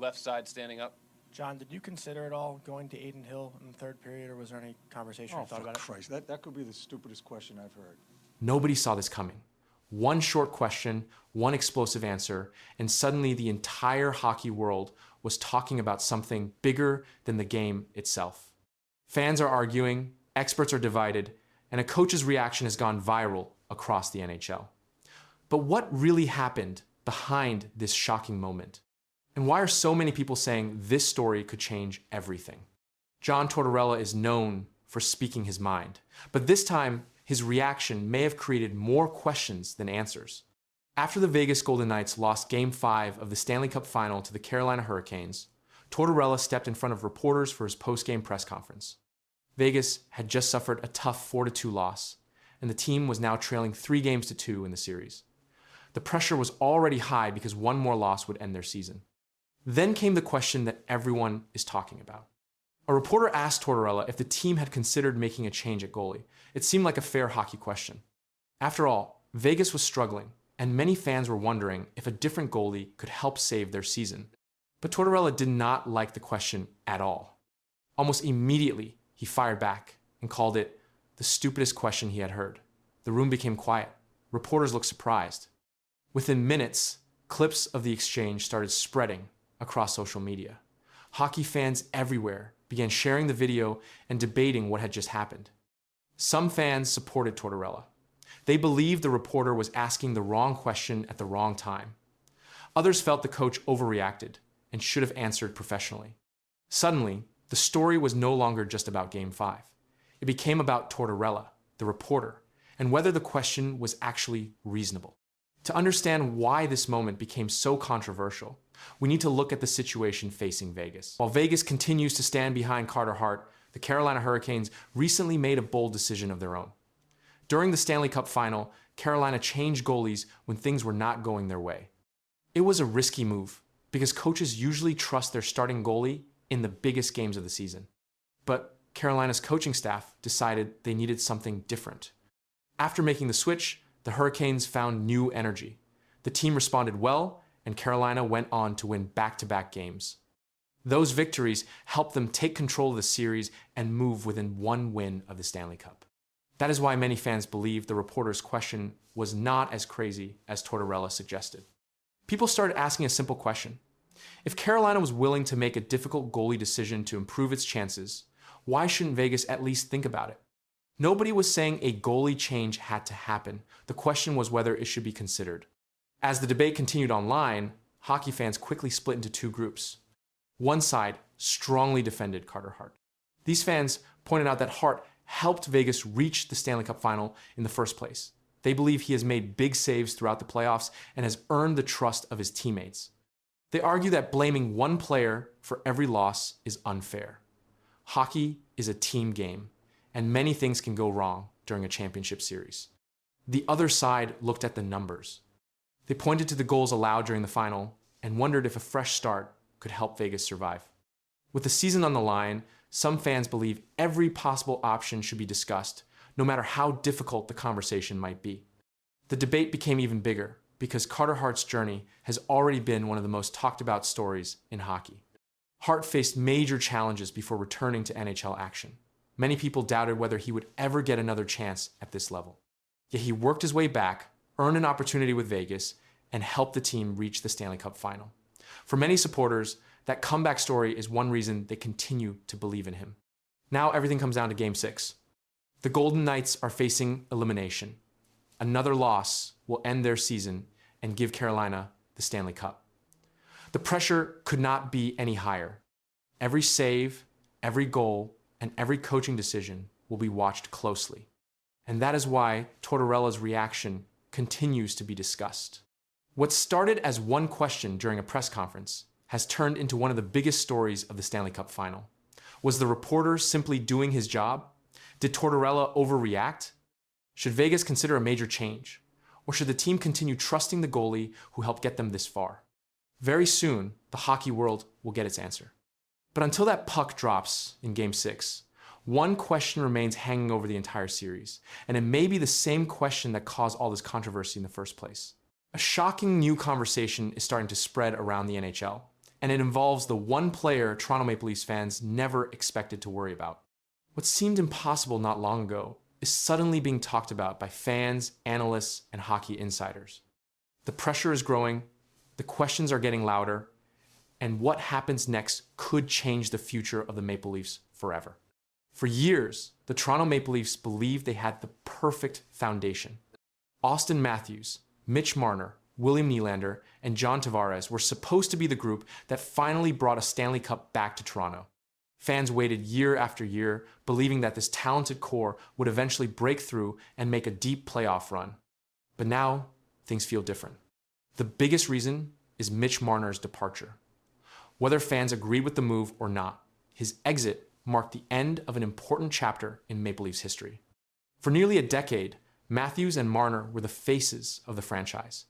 left side standing up. John, did you consider at all going to Aiden Hill in the third period, or was there any conversation you thought about it? Oh, Christ, that could be the stupidest question I've heard. Nobody saw this coming. One short question, one explosive answer, and suddenly the entire hockey world was talking about something bigger than the game itself. Fans are arguing, experts are divided, and a coach's reaction has gone viral across the NHL. But what really happened behind this shocking moment? And why are so many people saying this story could change everything? John Tortorella is known for speaking his mind, but this time his reaction may have created more questions than answers. After the Vegas Golden Knights lost Game 5 of the Stanley Cup Final to the Carolina Hurricanes, Tortorella stepped in front of reporters for his post-game press conference. Vegas had just suffered a tough 4-2 loss, and the team was now trailing 3-2 in the series. The pressure was already high because one more loss would end their season. Then came the question that everyone is talking about. A reporter asked Tortorella if the team had considered making a change at goalie. It seemed like a fair hockey question. After all, Vegas was struggling, and many fans were wondering if a different goalie could help save their season. But Tortorella did not like the question at all. Almost immediately, he fired back and called it the stupidest question he had heard. The room became quiet. Reporters looked surprised. Within minutes, clips of the exchange started spreading across social media. Hockey fans everywhere began sharing the video and debating what had just happened. Some fans supported Tortorella. They believed the reporter was asking the wrong question at the wrong time. Others felt the coach overreacted and should have answered professionally. Suddenly, the story was no longer just about Game 5. It became about Tortorella, the reporter, and whether the question was actually reasonable. To understand why this moment became so controversial, we need to look at the situation facing Vegas. While Vegas continues to stand behind Carter Hart, the Carolina Hurricanes recently made a bold decision of their own. During the Stanley Cup Final, Carolina changed goalies when things were not going their way. It was a risky move because coaches usually trust their starting goalie in the biggest games of the season. But Carolina's coaching staff decided they needed something different. After making the switch, the Hurricanes found new energy. The team responded well, and Carolina went on to win back-to-back games. Those victories helped them take control of the series and move within one win of the Stanley Cup. That is why many fans believe the reporter's question was not as crazy as Tortorella suggested. People started asking a simple question. If Carolina was willing to make a difficult goalie decision to improve its chances, why shouldn't Vegas at least think about it? Nobody was saying a goalie change had to happen. The question was whether it should be considered. As the debate continued online, hockey fans quickly split into two groups. One side strongly defended Carter Hart. These fans pointed out that Hart helped Vegas reach the Stanley Cup Final in the first place. They believe he has made big saves throughout the playoffs and has earned the trust of his teammates. They argue that blaming one player for every loss is unfair. Hockey is a team game, and many things can go wrong during a championship series. The other side looked at the numbers. They pointed to the goals allowed during the final and wondered if a fresh start could help Vegas survive. With the season on the line, some fans believe every possible option should be discussed, no matter how difficult the conversation might be. The debate became even bigger because Carter Hart's journey has already been one of the most talked about stories in hockey. Hart faced major challenges before returning to NHL action. Many people doubted whether he would ever get another chance at this level. Yet he worked his way back, earned an opportunity with Vegas, and helped the team reach the Stanley Cup Final. For many supporters, that comeback story is one reason they continue to believe in him. Now everything comes down to Game 6. The Golden Knights are facing elimination. Another loss will end their season and give Carolina the Stanley Cup. The pressure could not be any higher. Every save, every goal, and every coaching decision will be watched closely. And that is why Tortorella's reaction continues to be discussed. What started as one question during a press conference has turned into one of the biggest stories of the Stanley Cup Final. Was the reporter simply doing his job? Did Tortorella overreact? Should Vegas consider a major change? Or should the team continue trusting the goalie who helped get them this far? Very soon, the hockey world will get its answer. But until that puck drops in Game 6, one question remains hanging over the entire series, and it may be the same question that caused all this controversy in the first place. A shocking new conversation is starting to spread around the NHL, and it involves the one player Toronto Maple Leafs fans never expected to worry about. What seemed impossible not long ago is suddenly being talked about by fans, analysts, and hockey insiders. The pressure is growing, the questions are getting louder, and what happens next could change the future of the Maple Leafs forever. For years, the Toronto Maple Leafs believed they had the perfect foundation. Austin Matthews, Mitch Marner, William Nylander, and John Tavares were supposed to be the group that finally brought a Stanley Cup back to Toronto. Fans waited year after year, believing that this talented core would eventually break through and make a deep playoff run. But now, things feel different. The biggest reason is Mitch Marner's departure. Whether fans agreed with the move or not, his exit marked the end of an important chapter in Maple Leafs history. For nearly a decade, Matthews and Marner were the faces of the franchise.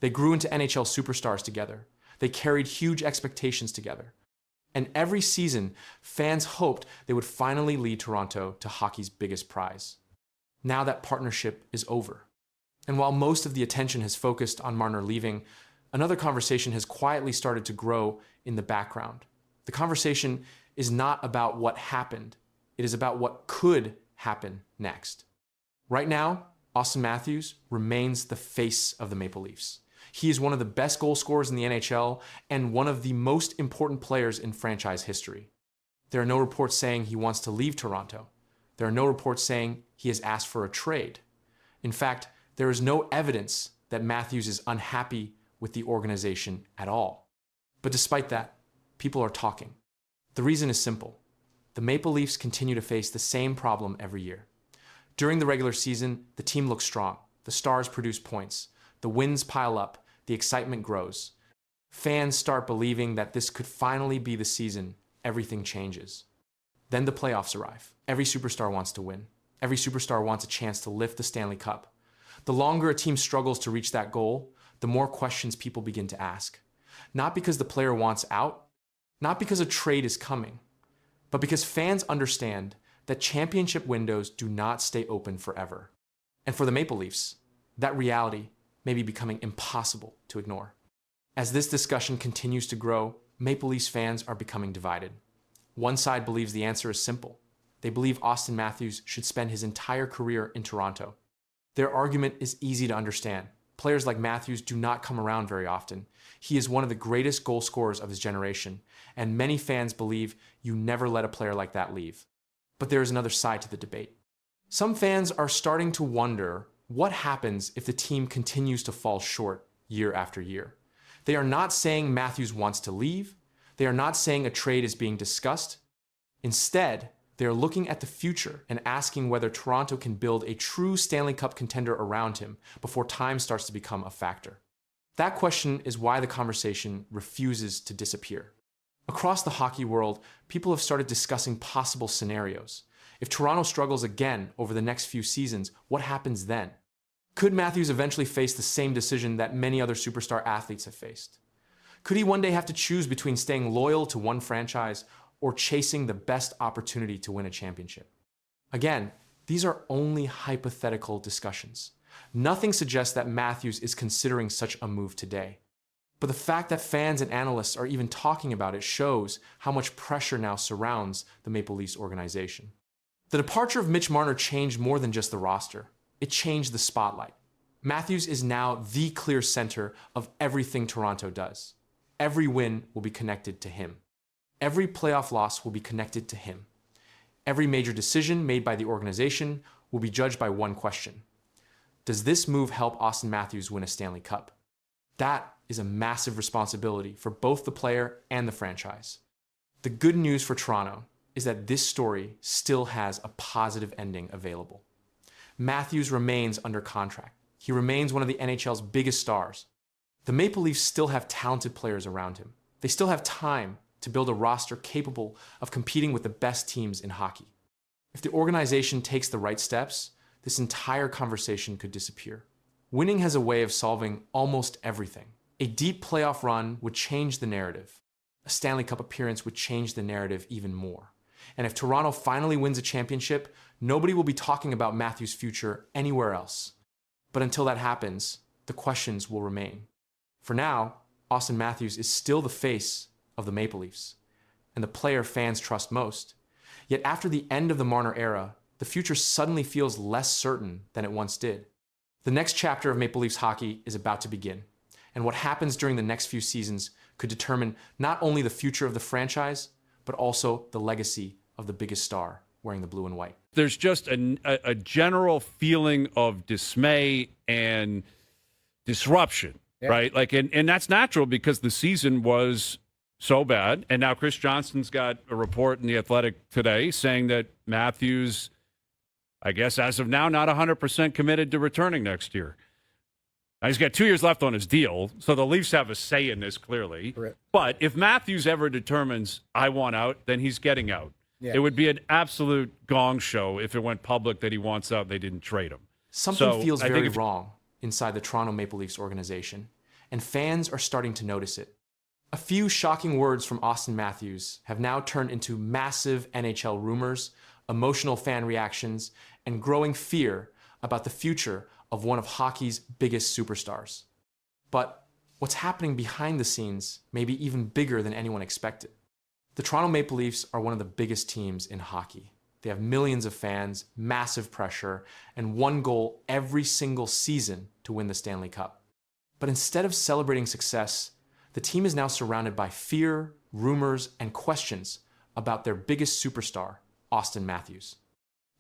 They grew into NHL superstars together. They carried huge expectations together. And every season, fans hoped they would finally lead Toronto to hockey's biggest prize. Now that partnership is over. And while most of the attention has focused on Marner leaving, another conversation has quietly started to grow in the background. The conversation is not about what happened. It is about what could happen next. Right now, Austin Matthews remains the face of the Maple Leafs. He is one of the best goal scorers in the NHL and one of the most important players in franchise history. There are no reports saying he wants to leave Toronto. There are no reports saying he has asked for a trade. In fact, there is no evidence that Matthews is unhappy with the organization at all. But despite that, people are talking. The reason is simple. The Maple Leafs continue to face the same problem every year. During the regular season, the team looks strong. The stars produce points. The wins pile up. The excitement grows. Fans start believing that this could finally be the season everything changes. Then the playoffs arrive. Every superstar wants to win. Every superstar wants a chance to lift the Stanley Cup. The longer a team struggles to reach that goal, the more questions people begin to ask. Not because the player wants out, not because a trade is coming, but because fans understand that championship windows do not stay open forever. And for the Maple Leafs, that reality may be becoming impossible to ignore. As this discussion continues to grow, Maple Leafs fans are becoming divided. One side believes the answer is simple. They believe Austin Matthews should spend his entire career in Toronto. Their argument is easy to understand. Players like Matthews do not come around very often. He is one of the greatest goal scorers of his generation, and many fans believe you never let a player like that leave. But there is another side to the debate. Some fans are starting to wonder what happens if the team continues to fall short year after year. They are not saying Matthews wants to leave. They are not saying a trade is being discussed. Instead, they are looking at the future and asking whether Toronto can build a true Stanley Cup contender around him before time starts to become a factor. That question is why the conversation refuses to disappear. Across the hockey world, people have started discussing possible scenarios. If Toronto struggles again over the next few seasons, what happens then? Could Matthews eventually face the same decision that many other superstar athletes have faced? Could he one day have to choose between staying loyal to one franchise or chasing the best opportunity to win a championship? Again, these are only hypothetical discussions. Nothing suggests that Matthews is considering such a move today. But the fact that fans and analysts are even talking about it shows how much pressure now surrounds the Maple Leafs organization. The departure of Mitch Marner changed more than just the roster. It changed the spotlight. Matthews is now the clear center of everything Toronto does. Every win will be connected to him. Every playoff loss will be connected to him. Every major decision made by the organization will be judged by one question. Does this move help Austin Matthews win a Stanley Cup? That is a massive responsibility for both the player and the franchise. The good news for Toronto is that this story still has a positive ending available. Matthews remains under contract. He remains one of the NHL's biggest stars. The Maple Leafs still have talented players around him. They still have time to build a roster capable of competing with the best teams in hockey. If the organization takes the right steps, this entire conversation could disappear. Winning has a way of solving almost everything. A deep playoff run would change the narrative. A Stanley Cup appearance would change the narrative even more. And if Toronto finally wins a championship, nobody will be talking about Matthews' future anywhere else. But until that happens, the questions will remain. For now, Austin Matthews is still the face of the Maple Leafs, and the player fans trust most. Yet after the end of the Marner era, the future suddenly feels less certain than it once did. The next chapter of Maple Leafs hockey is about to begin, and what happens during the next few seasons could determine not only the future of the franchise, but also the legacy of the biggest star wearing the blue and white. There's just a general feeling of dismay and disruption, right? Like, and that's natural because the season was so bad. And now Chris Johnston's got a report in The Athletic today saying that Matthews, I guess as of now, not 100% committed to returning next year. Now, he's got 2 years left on his deal, so the Leafs have a say in this clearly. Correct. But if Matthews ever determines, I want out, then he's getting out. Yeah. It would be an absolute gong show if it went public that he wants out and they didn't trade him. Something feels very wrong inside the Toronto Maple Leafs organization, and fans are starting to notice it. A few shocking words from Auston Matthews have now turned into massive NHL rumors, emotional fan reactions, and growing fear about the future of one of hockey's biggest superstars. But what's happening behind the scenes may be even bigger than anyone expected. The Toronto Maple Leafs are one of the biggest teams in hockey. They have millions of fans, massive pressure, and one goal every single season to win the Stanley Cup. But instead of celebrating success, the team is now surrounded by fear, rumors, and questions about their biggest superstar, Auston Matthews.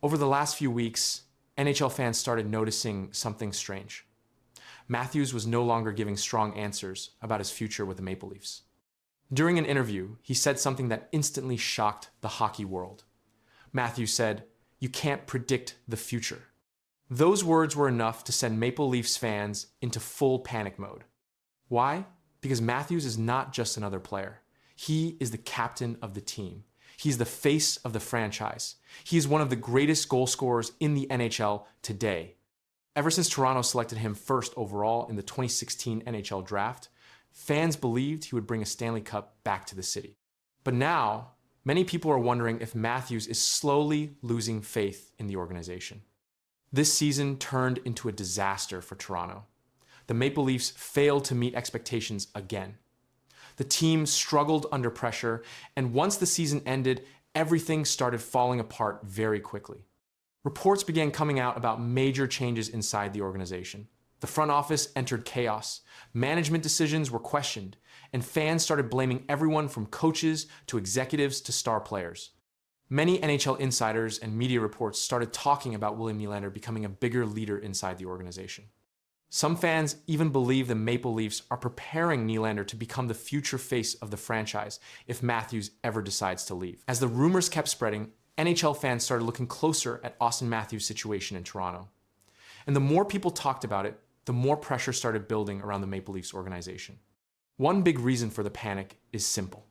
Over the last few weeks, NHL fans started noticing something strange. Matthews was no longer giving strong answers about his future with the Maple Leafs. During an interview, he said something that instantly shocked the hockey world. Matthews said, "You can't predict the future." Those words were enough to send Maple Leafs fans into full panic mode. Why? Because Matthews is not just another player. He is the captain of the team. He's the face of the franchise. He is one of the greatest goal scorers in the NHL today. Ever since Toronto selected him first overall in the 2016 NHL draft, fans believed he would bring a Stanley Cup back to the city. But now, many people are wondering if Matthews is slowly losing faith in the organization. This season turned into a disaster for Toronto. The Maple Leafs failed to meet expectations again. The team struggled under pressure, and once the season ended, everything started falling apart very quickly. Reports began coming out about major changes inside the organization. The front office entered chaos, management decisions were questioned, and fans started blaming everyone from coaches to executives to star players. Many NHL insiders and media reports started talking about William Nylander becoming a bigger leader inside the organization. Some fans even believe the Maple Leafs are preparing Nylander to become the future face of the franchise if Matthews ever decides to leave. As the rumors kept spreading, NHL fans started looking closer at Auston Matthews' situation in Toronto. And the more people talked about it, the more pressure started building around the Maple Leafs organization. One big reason for the panic is simple.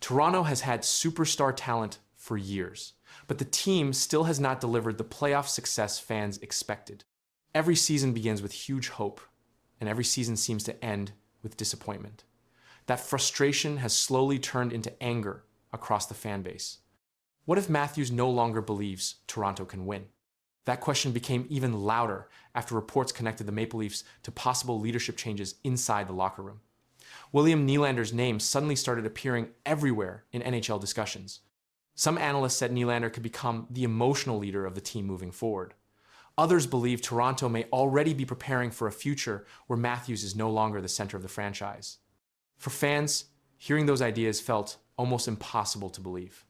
Toronto has had superstar talent for years, but the team still has not delivered the playoff success fans expected. Every season begins with huge hope, and every season seems to end with disappointment. That frustration has slowly turned into anger across the fan base. What if Matthews no longer believes Toronto can win? That question became even louder after reports connected the Maple Leafs to possible leadership changes inside the locker room. William Nylander's name suddenly started appearing everywhere in NHL discussions. Some analysts said Nylander could become the emotional leader of the team moving forward. Others believe Toronto may already be preparing for a future where Matthews is no longer the center of the franchise. For fans, hearing those ideas felt almost impossible to believe.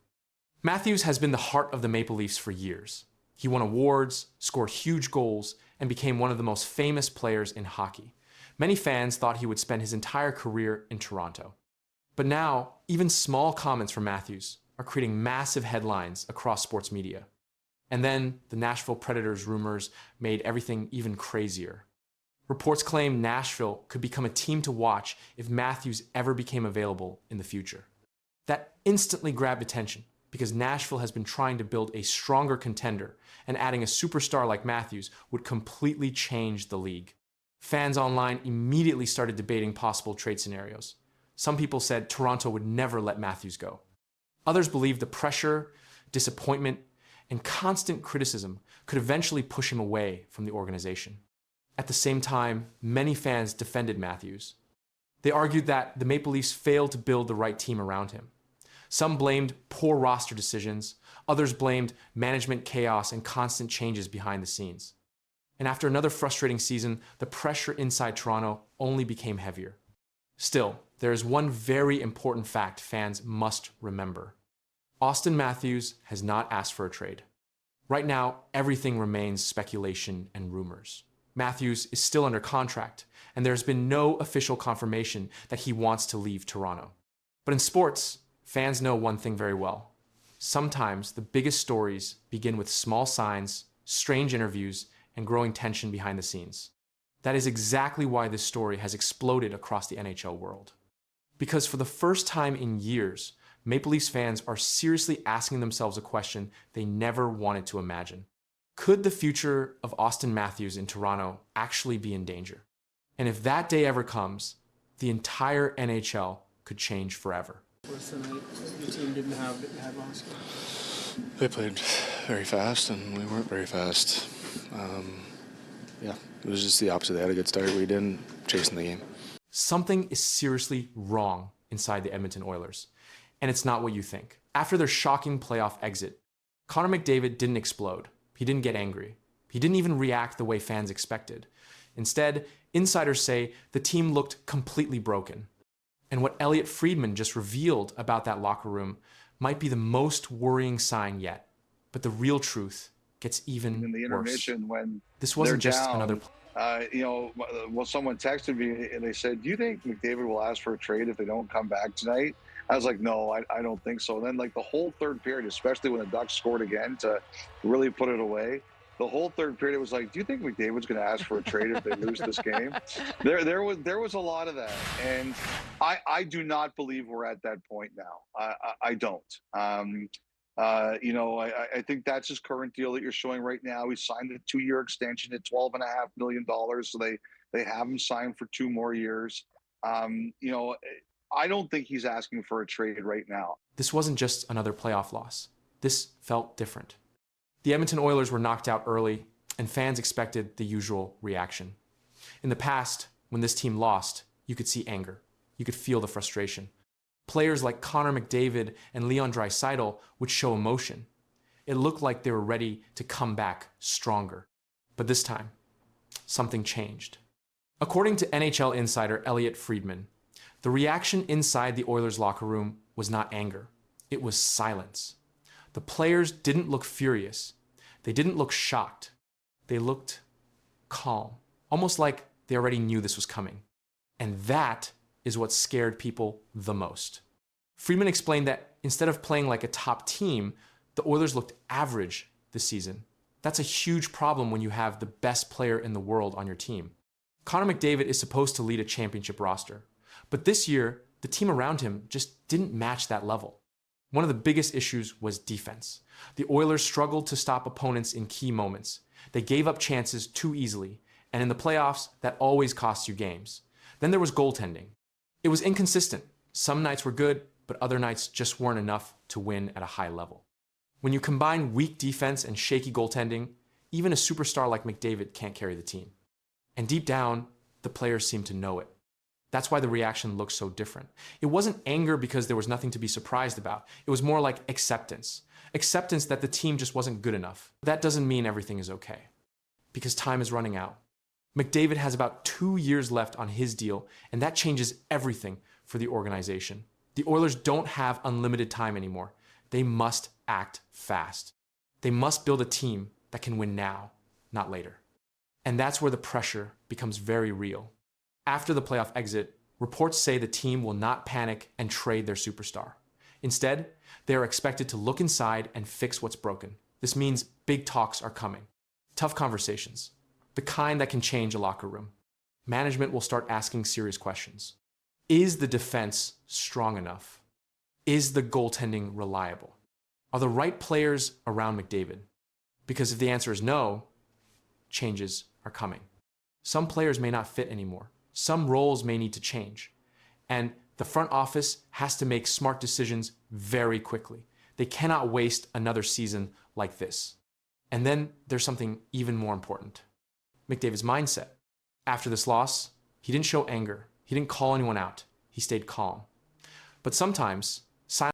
Matthews has been the heart of the Maple Leafs for years. He won awards, scored huge goals, and became one of the most famous players in hockey. Many fans thought he would spend his entire career in Toronto. But now, even small comments from Matthews are creating massive headlines across sports media. And then the Nashville Predators rumors made everything even crazier. Reports claim Nashville could become a team to watch if Matthews ever became available in the future. That instantly grabbed attention because Nashville has been trying to build a stronger contender, and adding a superstar like Matthews would completely change the league. Fans online immediately started debating possible trade scenarios. Some people said Toronto would never let Matthews go. Others believed the pressure, disappointment, and constant criticism could eventually push him away from the organization. At the same time, many fans defended Matthews. They argued that the Maple Leafs failed to build the right team around him. Some blamed poor roster decisions, others blamed management chaos and constant changes behind the scenes. And after another frustrating season, the pressure inside Toronto only became heavier. Still, there is one very important fact fans must remember. Austin Matthews has not asked for a trade. Right now, everything remains speculation and rumors. Matthews is still under contract, and there's been no official confirmation that he wants to leave Toronto. But in sports, fans know one thing very well. Sometimes the biggest stories begin with small signs, strange interviews, and growing tension behind the scenes. That is exactly why this story has exploded across the NHL world. Because for the first time in years, Maple Leafs fans are seriously asking themselves a question they never wanted to imagine. Could the future of Austin Matthews in Toronto actually be in danger? And if that day ever comes, the entire NHL could change forever. What's the night your team didn't have Oscar? They played very fast, and we weren't very fast. Yeah, it was just the opposite. They had a good start. We didn't, chasing the game. Something is seriously wrong inside the Edmonton Oilers, and it's not what you think. After their shocking playoff exit, Connor McDavid didn't explode. He didn't get angry. He didn't even react the way fans expected. Instead, insiders say the team looked completely broken. And what Elliotte Friedman just revealed about that locker room might be the most worrying sign yet. But the real truth gets even in the intermission worse. when This wasn't just down, another. Well, someone texted me and they said, "Do you think McDavid will ask for a trade if they don't come back tonight?" I was like, "No, I don't think so." And then, like the whole third period, especially when the Ducks scored again to really put it away, the whole third period was like, "Do you think McDavid's going to ask for a trade if they lose this game?" There was a lot of that, and I do not believe we're at that point now. I don't. I think that's his current deal that you're showing right now. He signed a 2-year extension at $12.5 million, so they have him signed for 2 more years. I don't think he's asking for a trade right now. This wasn't just another playoff loss. This felt different. The Edmonton Oilers were knocked out early, and fans expected the usual reaction. In the past, when this team lost, you could see anger. You could feel the frustration. Players like Connor McDavid and Leon Draisaitl would show emotion. It looked like they were ready to come back stronger. But this time, something changed. According to NHL insider Elliotte Friedman, the reaction inside the Oilers locker room was not anger. It was silence. The players didn't look furious. They didn't look shocked. They looked calm, almost like they already knew this was coming. And that is what scared people the most. Friedman explained that instead of playing like a top team, the Oilers looked average this season. That's a huge problem when you have the best player in the world on your team. Connor McDavid is supposed to lead a championship roster, but this year, the team around him just didn't match that level. One of the biggest issues was defense. The Oilers struggled to stop opponents in key moments. They gave up chances too easily, and in the playoffs, that always costs you games. Then there was goaltending. It was inconsistent. Some nights were good, but other nights just weren't enough to win at a high level. When you combine weak defense and shaky goaltending, even a superstar like McDavid can't carry the team. And deep down, the players seemed to know it. That's why the reaction looked so different. It wasn't anger because there was nothing to be surprised about. It was more like acceptance. Acceptance that the team just wasn't good enough. That doesn't mean everything is okay, because time is running out. McDavid has about 2 years left on his deal, and that changes everything for the organization. The Oilers don't have unlimited time anymore. They must act fast. They must build a team that can win now, not later. And that's where the pressure becomes very real. After the playoff exit, reports say the team will not panic and trade their superstar. Instead, they are expected to look inside and fix what's broken. This means big talks are coming. Tough conversations. The kind that can change a locker room. Management will start asking serious questions. Is the defense strong enough? Is the goaltending reliable? Are the right players around McDavid? Because if the answer is no, changes are coming. Some players may not fit anymore. Some roles may need to change. And the front office has to make smart decisions very quickly. They cannot waste another season like this. And then there's something even more important. McDavid's mindset. After this loss, he didn't show anger. He He didn't call anyone out. He stayed calm. But sometimes